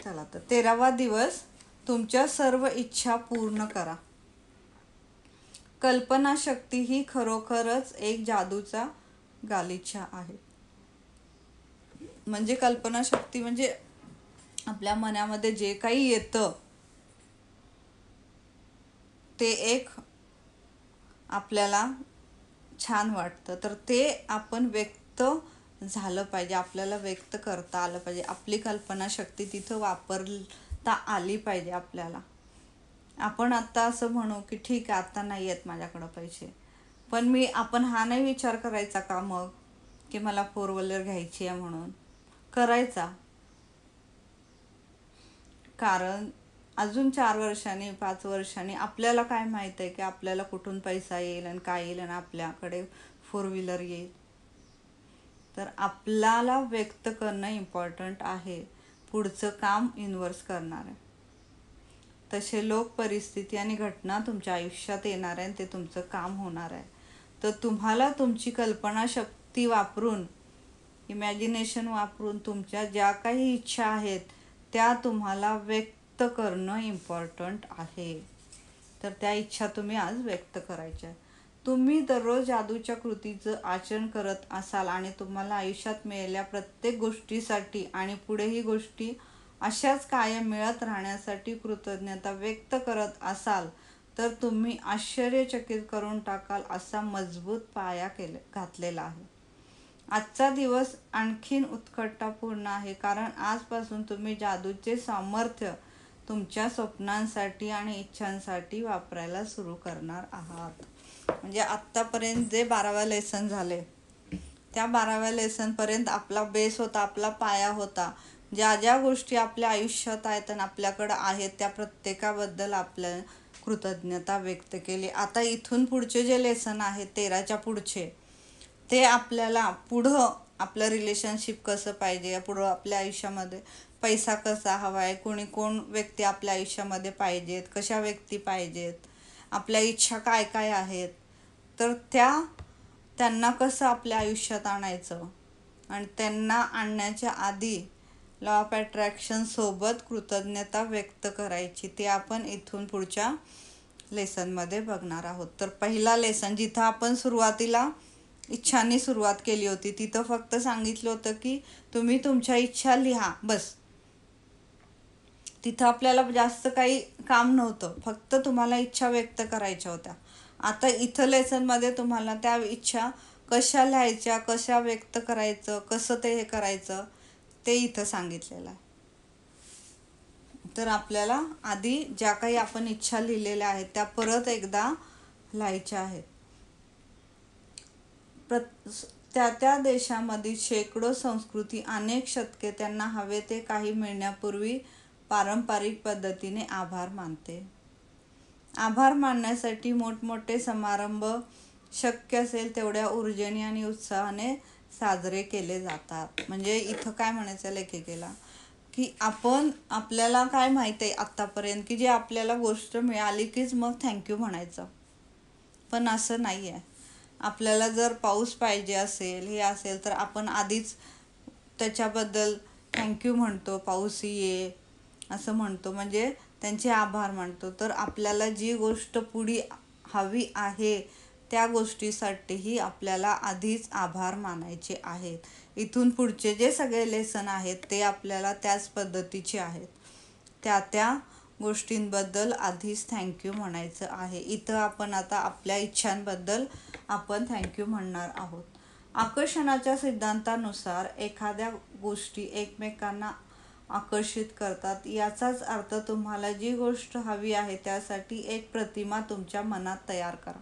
चला तर 13वा दिवस, तुमच्या सर्व इच्छा पूर्ण करा. कल्पनाशक्ती ही खरोखरच एक जादूचा गालिचा आहे. म्हणजे कल्पनाशक्ती म्हणजे आपल्या मनामध्ये जे काही येतं ते एक आपल्याला छान वाटतं, तर ते आपण व्यक्त झालं पाहिजे, आपल्याला व्यक्त करता आलं पाहिजे. आपली कल्पनाशक्ती तिथं वापरता आली पाहिजे आपल्याला. आपण आत्ता असं म्हणू की ठीक आहे, आत्ता नाही आहेत माझ्याकडं पैसे, पण आपण हा नाही विचार करायचा का मग की मला 4 व्हीलर घ्यायची आहे म्हणून. करायचा, कारण अजून 4 वर्षांनी 5 वर्षांनी आपल्याला काय माहीत आहे की आपल्याला कुठून पैसा येईल आणि काय येईल आणि आपल्याकडे 4 व्हीलर येईल. तर आपल्याला व्यक्त करणं इम्पॉर्टंट आहे, पुढचं काम युनिव्हर्स करणार आहे. तसे लोक, परिस्थिती आणि घटना तुमच्या आयुष्यात येणार आहे आणि ते तुमचं काम होणार आहे. तर तुम्हाला तुमची कल्पनाशक्ती वापरून, इमॅजिनेशन वापरून तुमच्या ज्या काही इच्छा आहेत त्या तुम्हाला व्यक्त करणं इम्पॉर्टंट आहे. तर त्या इच्छा तुम्ही आज व्यक्त करायच्या. तुम्ही दररोज जादूच्या कृतीचं आचरण करत असाल आणि तुम्हाला आयुष्यात मिळालेल्या प्रत्येक गोष्टीसाठी आणि पुढेही गोष्टी अशाच कायम मिळत राहण्यासाठी कृतज्ञता व्यक्त करत असाल, तर तुम्ही आश्चर्यचकित करून टाकाल असा मजबूत पाया घातलेला आहे. आजचा दिवस आणखीन उत्कटतापूर्ण आहे, कारण आजपासून तुम्ही जादूचे सामर्थ्य तुमच्या स्वप्नांसाठी आणि इच्छांसाठी वापरायला सुरू करणार आहात. म्हणजे आत्तापर्यंत जे 12व्या लेसन झाले, त्या 12व्या लेसनपर्यंत आपला बेस होता, आपला पाया होता. ज्या ज्या गोष्टी आपल्या आयुष्यात आहेत आणि आपल्याकडं आहेत त्या प्रत्येकाबद्दल आपल्या कृतज्ञता व्यक्त केली. आता इथून पुढचे जे लेसन आहेत 13च्या पुढचे, ते आपल्याला पुढं आपलं रिलेशनशिप कसं पाहिजे, पुढं आपल्या आयुष्यामध्ये पैसा कसा हवा आहे, कोण व्यक्ती आपल्या आयुष्यामध्ये पाहिजेत, कशा व्यक्ती पाहिजेत, आपल्या इच्छा काय काय आहेत, तर त्यांना कसं आपल्या आयुष्यात आणायचं आणि त्यांना आणण्याच्या आधी लॉ ऑफ अट्रॅक्शन सोबत कृतज्ञता व्यक्त करायची, ते आपण इथून पुढच्या लेसनमध्ये बघणार आहोत. तर पहिला लेसन, जिथं आपण सुरुवातीला इच्छांनी सुरुवात केली होती, तिथं फक्त सांगितलं होतं की तुम्ही तुमच्या इच्छा लिहा, बस. तिथं आपल्याला जास्त काही काम नव्हतं, फक्त तुम्हाला इच्छा व्यक्त करायच्या होत्या. आता इथं लेसनमध्ये तुम्हाला त्या इच्छा कशा लिहायच्या, कशा व्यक्त करायचं, कसं ते हे करायचं ते इथं सांगितलेलं आहे. तर आपल्याला आधी ज्या काही आपण इच्छा लिहिलेल्या आहेत त्या परत एकदा लिहायच्या आहेत. त्या देशामधील शेकडो संस्कृती, अनेक शतके त्यांना हवे ते काही मिळण्यापूर्वी पारंपरिक पद्धतीने आभार मानते. आभार मानण्यासाठी मोठमोठे समारंभ शक्य असेल तेवढ्या ऊर्जेने आणि उत्साहाने साजरे केले जातात. म्हणजे इथं काय म्हणायचं लेखिकेला की आपल्याला काय माहिती आहे आत्तापर्यंत की जे आपल्याला गोष्ट मिळाली कीच मग थँक्यू म्हणायचं, पण असं नाही आहे. आपल्याला जर पाऊस पाहिजे असेल, हे असेल, तर आपण आधीच त्याच्याबद्दल थँक्यू म्हणतो, पाऊस ये असं म्हणतो, म्हणजे त्यांचे आभार मानतो. तर आपल्याला जी गोष्ट पुढे हवी आहे त्या गोष्टीसाठीही आपल्याला आधीच आभार मानायचे आहेत. इथून पुढचे जे सगळे लेसन आहेत ते आपल्याला त्याच पद्धतीचे आहेत. त्या गोष्टींबद्दल आधीच थँक्यू म्हणायचं आहे. इथं आपण आता आपल्या इच्छांबद्दल आपण थँक्यू म्हणणार आहोत. आकर्षणाच्या सिद्धांतानुसार एखाद्या गोष्टी एकमेकांना आकर्षित करतात. याचाच अर्थ तुम्हाला जी गोष्ट हवी आहे त्यासाठी एक प्रतिमा तुमच्या मनात तयार करा.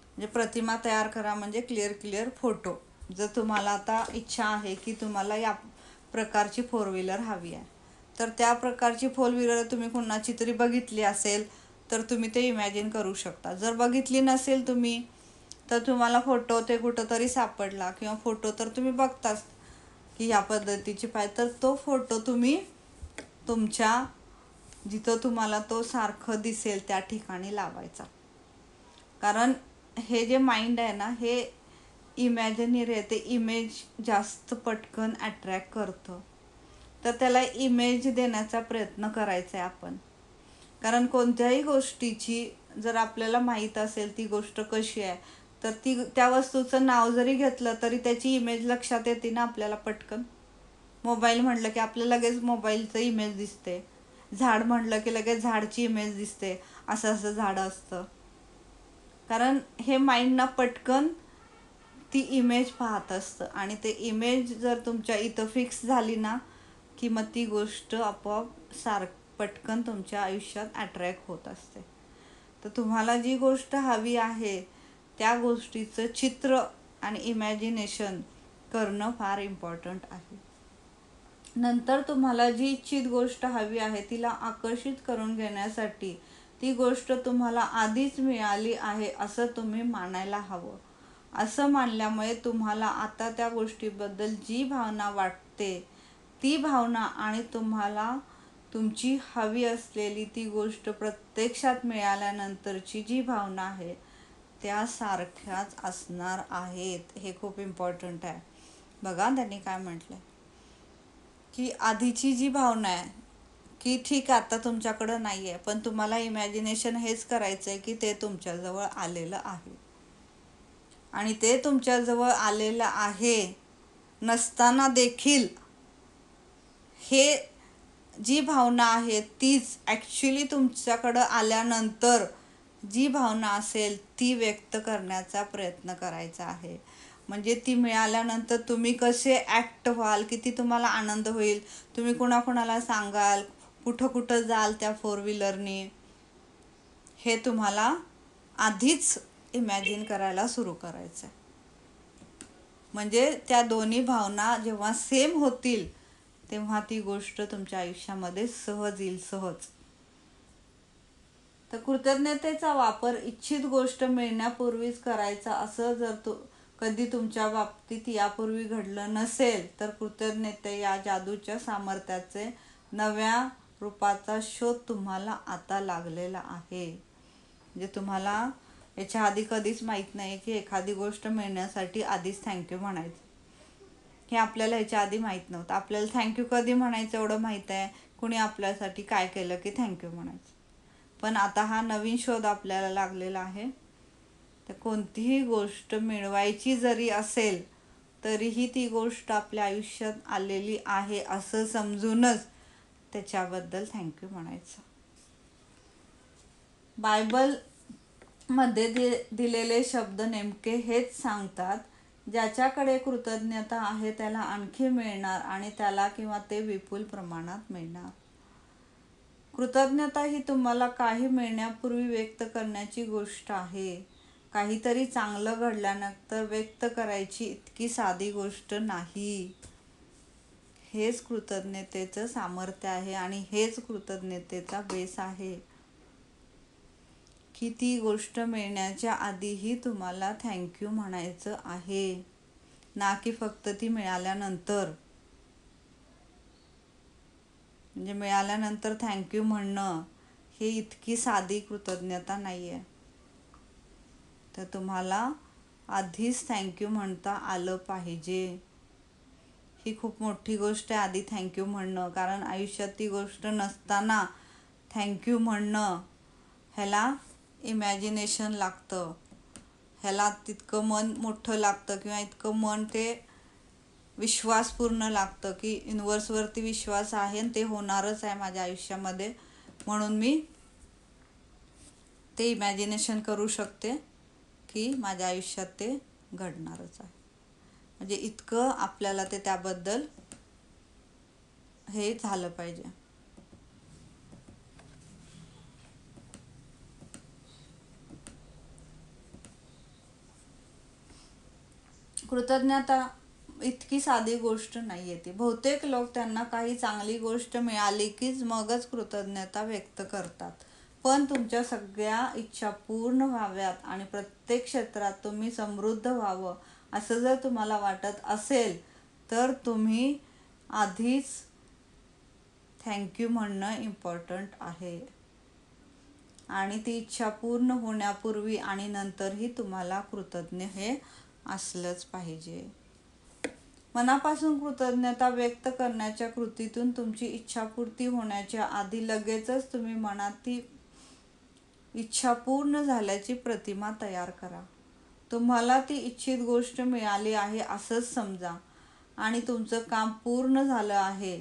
म्हणजे प्रतिमा तयार करा म्हणजे क्लिअर फोटो. जर तुम्हाला आता इच्छा आहे की तुम्हाला या प्रकारची 4 व्हीलर हवी आहे, तर त्या प्रकारची 4 व्हीलर तुम्ही कुणाची तरी बघितली असेल तर तुम्ही ते इमॅजिन करू शकता. जर बघितली नसेल तुम्ही, तर तुम्हाला फोटो ते कुठंतरी सापडला किंवा फोटो तर तुम्ही बघताच की ह्या पद्धतीची पाहिजे, तर तो फोटो तुम्ही तुमच्या जिथं तुम्हाला तो सारखं दिसेल त्या ठिकाणी लावायचा. कारण हे जे माइंड आहे ना, हे इमॅजिनरी आहे, ते इमेज जास्त पटकन अट्रॅक्ट करतं. तर त्याला इमेज देण्याचा प्रयत्न करायचा आहे आपण. कारण कोणत्याही गोष्टीची जर आपल्याला माहीत असेल ती गोष्ट कशी आहे, तर त्या वस्तूचं नाव जरी घेतलं तरी त्याची इमेज लक्षात येते ना आपल्याला पटकन. मोबाईल म्हटलं की आपल्याला लगेच मोबाईलचं इमेज दिसते. झाड म्हटलं की लगेच झाडची इमेज दिसते, असं असं झाड असतं. कारण हे माइंडना पटकन ती इमेज पाहत असतं, आणि ते इमेज जर तुमच्या इथं फिक्स झाली ना की मग ती गोष्ट आपोआप पटकन तुमच्या आयुष्यात अट्रॅक्ट होत असते. तर तुम्हाला जी गोष्ट हवी आहे त्या गोष्टीचं चित्र आणि इमॅजिनेशन करणं फार इम्पॉर्टंट आहे. नंतर तुम्हाला जी इच्छित गोष्ट हवी आहे तिला आकर्षित करून घेण्यासाठी ती गोष्ट तुम्हाला आधीच मिळाली आहे असं तुम्ही मानायला हवं. असं मानल्यामुळे तुम्हाला आता त्या गोष्टीबद्दल जी भावना वाटते ती भावना आणि तुम्हाला तुमची हवी असलेली ती गोष्ट प्रत्यक्षात मिळाल्यानंतरची जी भावना आहे त्या सारख्याच असणार आहेत. हे खूप इम्पॉर्टंट आहे. बघा त्यांनी काय म्हटलंय की आधीची जी भावना आहे की ठीक आहे आता तुमच्याकडं नाही आहे, पण तुम्हाला इमॅजिनेशन हेच करायचं आहे की ते तुमच्याजवळ आलेलं आहे, आणि ते तुमच्याजवळ आलेलं आहे नसताना देखील हे जी भावना आहे तीच ॲक्च्युली तुमच्याकडं आल्यानंतर जी भावना असेल ती व्यक्त करण्याचा प्रयत्न करायचा आहे. म्हणजे ती मिळाल्यानंतर तुम्ही कसे ॲक्ट व्हाल, किती तुम्हाला आनंद होईल, तुम्ही कुणाकुणाला सांगाल, कुठं कुठं जाल त्या 4 व्हीलरनी, हे तुम्हाला आधीच इमॅजिन करायला सुरू करायचं आहे. म्हणजे त्या दोन्ही भावना जेव्हा सेम होतील तेव्हा ती गोष्ट तुमच्या आयुष्यामध्ये सहज येईल, सहज. तर कृतज्ञतेचा वापर इच्छित गोष्ट मिळण्यापूर्वीच करायचा असं जर कधी तुमच्या बाबतीत यापूर्वी घडलं नसेल तर कृतज्ञते या जादूच्या सामर्थ्याचे नव्या रूपाचा शोध तुम्हाला आता लागलेला आहे. म्हणजे तुम्हाला याच्या आधी कधीच माहीत नाही की एखादी गोष्ट मिळण्यासाठी आधीच थँक्यू म्हणायचं. हे आपल्याला ह्याच्या आधी माहीत नव्हतं. आपल्याला थँक्यू कधी म्हणायचं एवढं माहीत आहे, कुणी आपल्यासाठी काय केलं की थँक्यू म्हणायचं. पण आता हा नवीन शोध आपल्याला लागलेला आहे. तर कोणतीही गोष्ट मिळवायची जरी असेल तरीही ती गोष्ट आपल्या आयुष्यात आलेली आहे असं समजूनच त्याच्याबद्दल थँक्यू म्हणायचं. बायबलमध्ये दिलेले शब्द नेमके हेच सांगतात. ज्याच्याकडे कृतज्ञता आहे त्याला आणखी मिळणार, आणि त्याला किंवा ते विपुल प्रमाणात मिळणार. कृतज्ञता ही तुम्हाला काही मिळण्यापूर्वी व्यक्त करण्याची गोष्ट आहे. काहीतरी चांगलं घडल्यानंतर व्यक्त करायची इतकी साधी गोष्ट नाही. हेच कृतज्ञतेचं सामर्थ्य आहे आणि हेच कृतज्ञतेचा बेस आहे की ती गोष्ट मिळण्याच्या आधीही तुम्हाला थँक्यू म्हणायचं आहे, ना की फक्त ती मिळाल्यानंतर. म्हणजे मिळाल्यानंतर थँक्यू म्हणणं हे इतकी साधी कृतज्ञता नाही आहे. तर तुम्हाला आधीच थँक्यू म्हणता आलं पाहिजे. ही खूप मोठी गोष्ट आहे आधी थँक्यू म्हणणं. कारण आयुष्यात ती गोष्ट नसताना थँक्यू म्हणणं ह्याला इमॅजिनेशन लागतं, ह्याला तितकं मन मोठं लागतं किंवा इतकं मन ते विश्वासपूर्ण लागतं की युनिवर्सवरती विश्वास आहे आणि ते होणारच आहे माझ्या आयुष्यामध्ये, म्हणून मी ते इमॅजिनेशन करू शकते की माझ्या आयुष्यात ते घडणारच आहे. म्हणजे इतकं आपल्याला ते त्याबद्दल हे झालं पाहिजे. कृतज्ञता इतकी साधी गोष्ट नाही आहे ती. बहुतेक लोक त्यांना काही चांगली गोष्ट मिळाली कीच मगच कृतज्ञता व्यक्त करतात. पण तुमच्या सगळ्या इच्छा पूर्ण व्हाव्यात आणि प्रत्येक क्षेत्रात तुम्ही समृद्ध व्हावं असं जर तुम्हाला वाटत असेल तर तुम्ही आधीच थँक्यू म्हणणं इम्पॉर्टंट आहे. आणि ती इच्छा पूर्ण होण्यापूर्वी आणि नंतरही तुम्हाला कृतज्ञ हे असलंच पाहिजे. मनापासून कृतज्ञता व्यक्त करण्याच्या कृतीतून तुमची इच्छापूर्ती होण्याच्या आधी लगेचच तुम्ही मनात ती इच्छा पूर्ण झाल्याची प्रतिमा तयार करा. तुम्हाला ती इच्छित गोष्ट मिळाली आहे असंच समजा आणि तुमचं काम पूर्ण झालं आहे.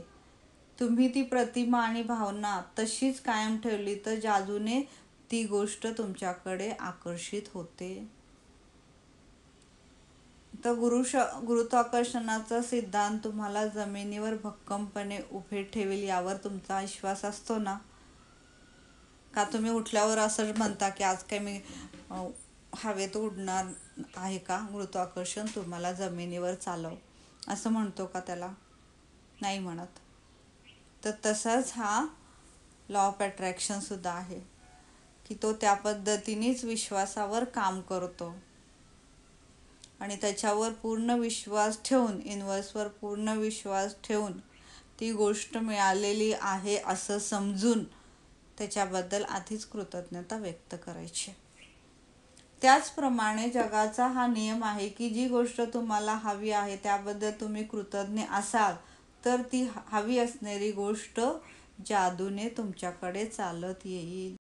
तुम्ही ती प्रतिमा आणि भावना तशीच कायम ठेवली तर जादूने ती गोष्ट तुमच्याकडे आकर्षित होते. तर गुरुत्वाकर्षणाचा सिद्धांत तुम्हाला जमिनीवर भक्कमपणे उभे ठेवेल यावर तुमचा विश्वास असतो ना? का तुम्ही उठल्यावर असं म्हणता की आज काय मी हवेत उडणार आहे का? गुरुत्वाकर्षण तुम्हाला जमिनीवर चालव असं म्हणतो का त्याला? नाही म्हणत. तर तसाच हा लॉ ऑफ अट्रॅक्शन सुद्धा आहे की तो त्या पद्धतीनेच विश्वासावर काम करतो आणि त्याच्यावर पूर्ण विश्वास ठेवून, युनिव्हर्सवर पूर्ण विश्वास ठेवून ती गोष्ट मिळालेली आहे असं समजून त्याच्याबद्दल आधीच कृतज्ञता व्यक्त करायची. त्याचप्रमाणे जगाचा हा नियम आहे की जी गोष्ट तुम्हाला हवी आहे त्याबद्दल तुम्ही कृतज्ञ असाल तर ती हवी असणारी गोष्ट जादूने तुमच्याकडे चालत येईल.